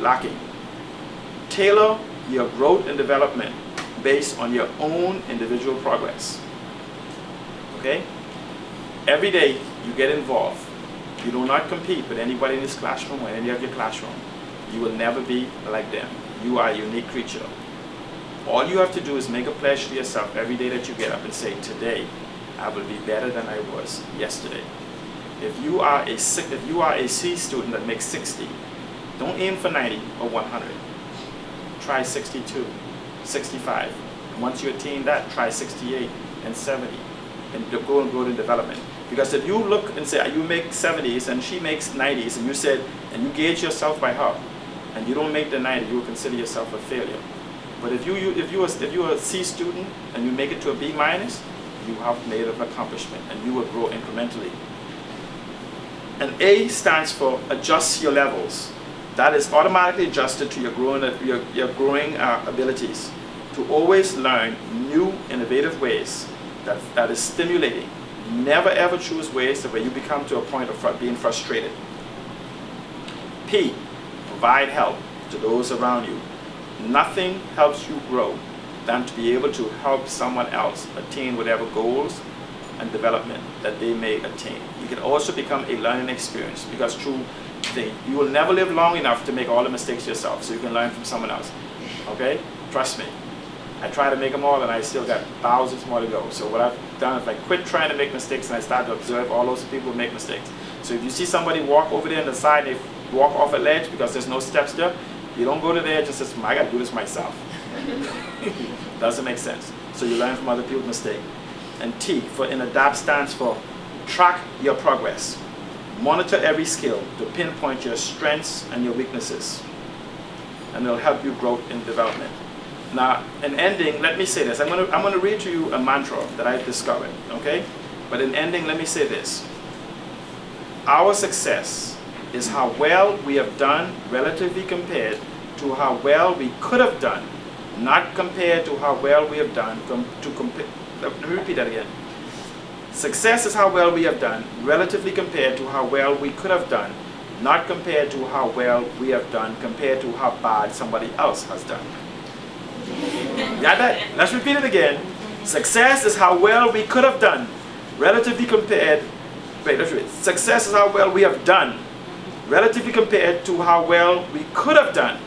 lacking. Tailor your growth and development based on your own individual progress. Okay? Every day you get involved. You do not compete with anybody in this classroom or any of your classroom. You will never be like them. You are a unique creature. All you have to do is make a pledge to yourself every day that you get up and say, today I will be better than I was yesterday. If you are a C student that makes 60, don't aim for 90 or 100. Try 62, 65. And once you attain that, try 68 and 70 and go and grow in development. Because if you look and say you make 70s and she makes 90s and you said, and you gauge yourself by her, and you don't make the 90, you will consider yourself a failure. But if you're a C student and you make it to a B minus, you have made an accomplishment and you will grow incrementally. And A stands for adjust your levels. That is automatically adjusted to your growing abilities. To always learn new, innovative ways that is stimulating. Never ever choose ways where you become to a point of being frustrated. P, provide help to those around you. Nothing helps you grow than to be able to help someone else attain whatever goals and development that they may attain. You can also become a learning experience, because you will never live long enough to make all the mistakes yourself, so you can learn from someone else. Okay? Trust me. I try to make them all and I still got thousands more to go. So what I've done is I quit trying to make mistakes and I start to observe all those people who make mistakes. So if you see somebody walk over there on the side and they walk off a ledge because there's no steps there, you don't go to the edge and say, I got to do this myself. Doesn't make sense. So you learn from other people's mistakes. And T in adapt stands for track your progress. Monitor every skill to pinpoint your strengths and your weaknesses. And it'll help you grow in development. Now, in ending, let me say this. I'm going to read to you a mantra that I discovered, okay? But in ending, let me say this. Our success is how well we have done relatively compared to how well we could have done, not compared to how well we have done let me repeat that again. Success is how well we have done relatively compared to how well we could have done, not compared to how well we have done compared to how bad somebody else has done. Got that? Let's repeat it again. Success is how well we could have done, relatively compared. Wait, let's read. Success is how well we have done, relatively compared to how well we could have done,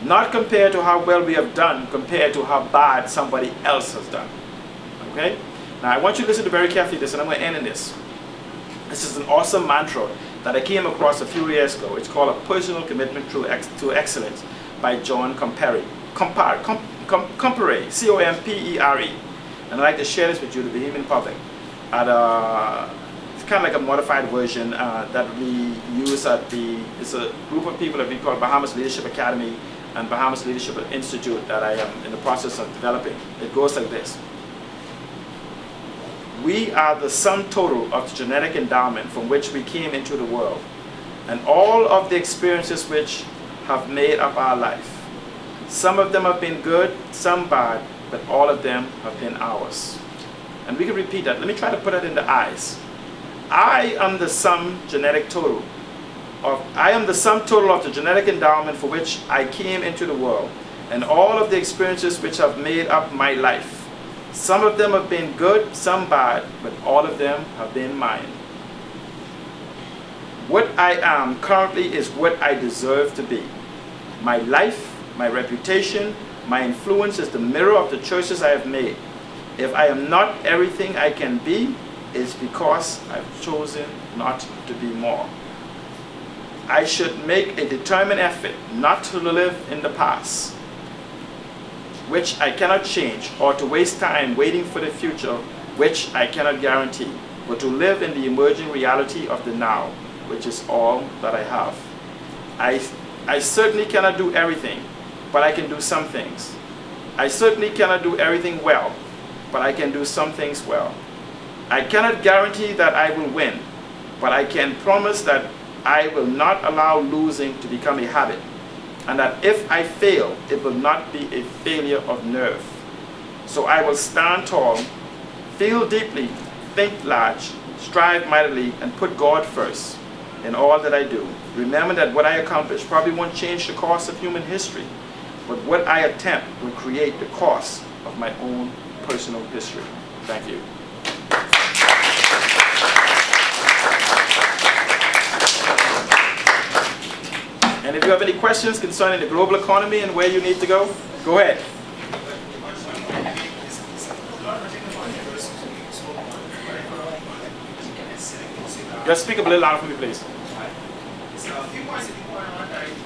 not compared to how well we have done compared to how bad somebody else has done. Okay? Now I want you to listen to very carefully this, and I'm going to end in this. This is an awesome mantra that I came across a few years ago. It's called A Personal Commitment to Excellence by John Compere, C-O-M-P-E-R-E. And I'd like to share this with you, the Bahamian public. It's kind of like a modified version that we use it's a group of people that we call Bahamas Leadership Academy and Bahamas Leadership Institute that I am in the process of developing. It goes like this. We are the sum total of the genetic endowment from which we came into the world, and all of the experiences which have made up our life. Some of them have been good, some bad, but all of them have been ours. And we can repeat that. Let me try to put it in the eyes. I am the sum total of the genetic endowment for which I came into the world, and all of the experiences which have made up my life. Some of them have been good, some bad, but all of them have been mine. What I am currently is what I deserve to be. My life, my reputation, my influence is the mirror of the choices I have made. If I am not everything I can be, it's because I've chosen not to be more. I should make a determined effort not to live in the past, which I cannot change, or to waste time waiting for the future, which I cannot guarantee, but to live in the emerging reality of the now, which is all that I have. I certainly cannot do everything, but I can do some things. I certainly cannot do everything well, but I can do some things well. I cannot guarantee that I will win, but I can promise that I will not allow losing to become a habit, and that if I fail, it will not be a failure of nerve. So I will stand tall, feel deeply, think large, strive mightily, and put God first in all that I do. Remember that what I accomplish probably won't change the course of human history, but what I attempt will create the course of my own personal history. Thank you. And if you have any questions concerning the global economy and where you need to go ahead. Just speak up a little louder for me, please. So a few points that you point out that was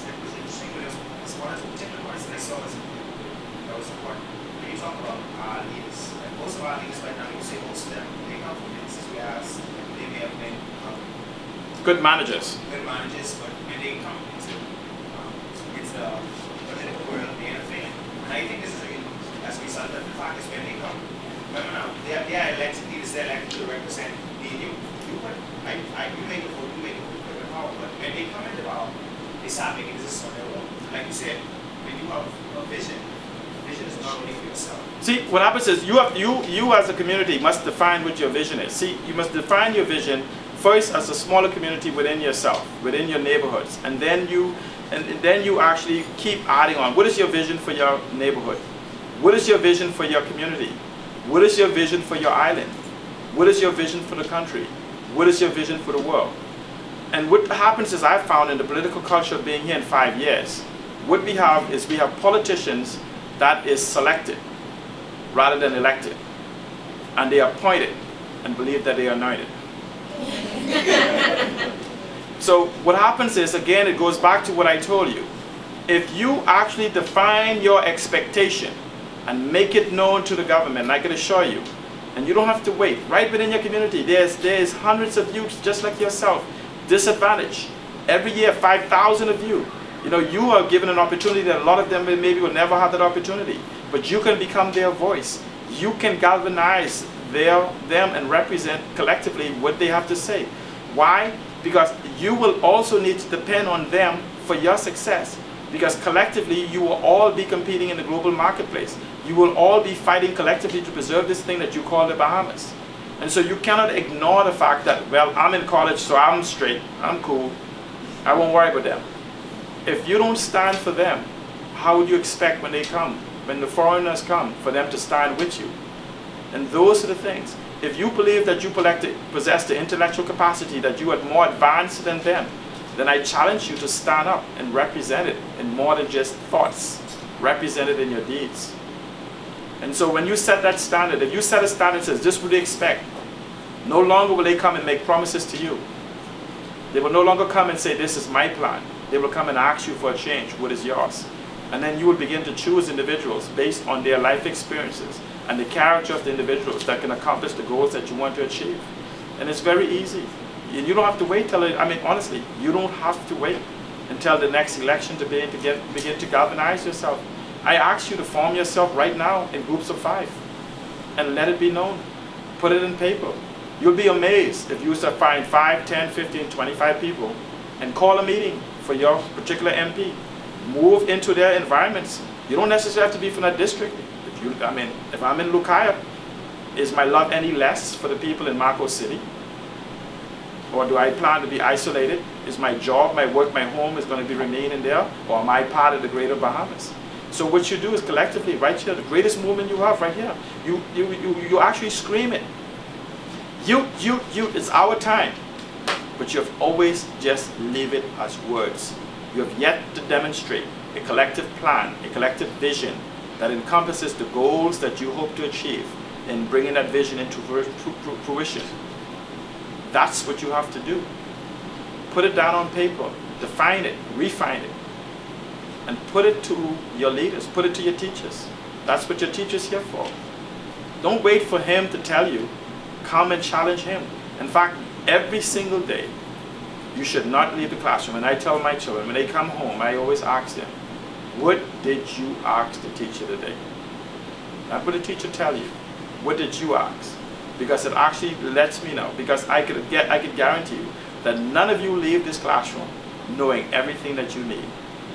interesting, but as far as particular points that I saw that was important. When you talk about our leaders, like most of our leaders right now, you say most of them, they come from businesses we asked, they may have been good managers. Good managers, but when they come into the world, they end up failing. And I think this is as a result of the fact is when they come, remember now, they are elected leaders, they're elected to represent me and you. You make a vote, you make a vote, you power, but when they come into power, they start making decisions on their own. Like you said, when you have a vision is not only for yourself. See, what happens is you as a community must define what your vision is. See, you must define your vision first as a smaller community within yourself, within your neighborhoods, and then you actually keep adding on. What is your vision for your neighborhood? What is your vision for your community? What is your vision for your island? What is your vision for the country? What is your vision for the world? And what happens is I've found in the political culture of being here in 5 years, what we have is we have politicians that is selected rather than elected. And they are appointed and believe that they are anointed. So what happens is, again, it goes back to what I told you. If you actually define your expectation and make it known to the government, I can assure you, and you don't have to wait. Right within your community, there's hundreds of youths just like yourself, disadvantaged. Every year, 5,000 of you. You are given an opportunity that a lot of them maybe will never have that opportunity. But you can become their voice. You can galvanize them and represent collectively what they have to say. Why? Because you will also need to depend on them for your success. Because collectively, you will all be competing in the global marketplace. You will all be fighting collectively to preserve this thing that you call the Bahamas. And so you cannot ignore the fact that, well, I'm in college, so I'm straight, I'm cool, I won't worry about them. If you don't stand for them, how would you expect when they come, when the foreigners come, for them to stand with you? And those are the things. If you believe that you possess the intellectual capacity, that you are more advanced than them, then I challenge you to stand up and represent it in more than just thoughts. Represent it in your deeds. And so when you set that standard, if you set a standard that says, this is what they expect, no longer will they come and make promises to you. They will no longer come and say, this is my plan. They will come and ask you for a change. What is yours? And then you will begin to choose individuals based on their life experiences and the character of the individuals that can accomplish the goals that you want to achieve. And it's very easy. And you don't have to wait till, honestly, you don't have to wait until the next election to begin to galvanize yourself. I ask you to form yourself right now in groups of 5 and let it be known. Put it in paper. You'll be amazed if you start find 5, 10, 15, 25 people and call a meeting for your particular MP. Move into their environments. You don't necessarily have to be from that district. If I'm in Lucaya, is my love any less for the people in Marco City? Or do I plan to be isolated? Is my job, my work, my home is going to be remaining there? Or am I part of the greater Bahamas? So what you do is collectively, right here, the greatest movement you have right here, you actually scream it. It's our time. But you have always just leave it as words. You have yet to demonstrate a collective plan, a collective vision that encompasses the goals that you hope to achieve in bringing that vision into fruition. That's what you have to do. Put it down on paper, define it, refine it, and put it to your leaders, put it to your teachers. That's what your teacher's here for. Don't wait for him to tell you. Come and challenge him. In fact, every single day, you should not leave the classroom. And I tell my children, when they come home, I always ask them, what did you ask the teacher today? Not what the teacher tell you. What did you ask? Because it actually lets me know. Because I could guarantee you that none of you leave this classroom knowing everything that you need.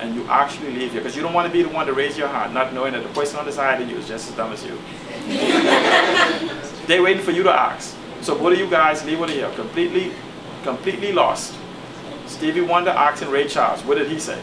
And you actually leave here. Because you don't want to be the one to raise your hand, not knowing that the person on the side of you is just as dumb as you. They're waiting for you to ask. So both of you guys leave over here completely lost. Stevie Wonder asking Ray Charles. What did he say?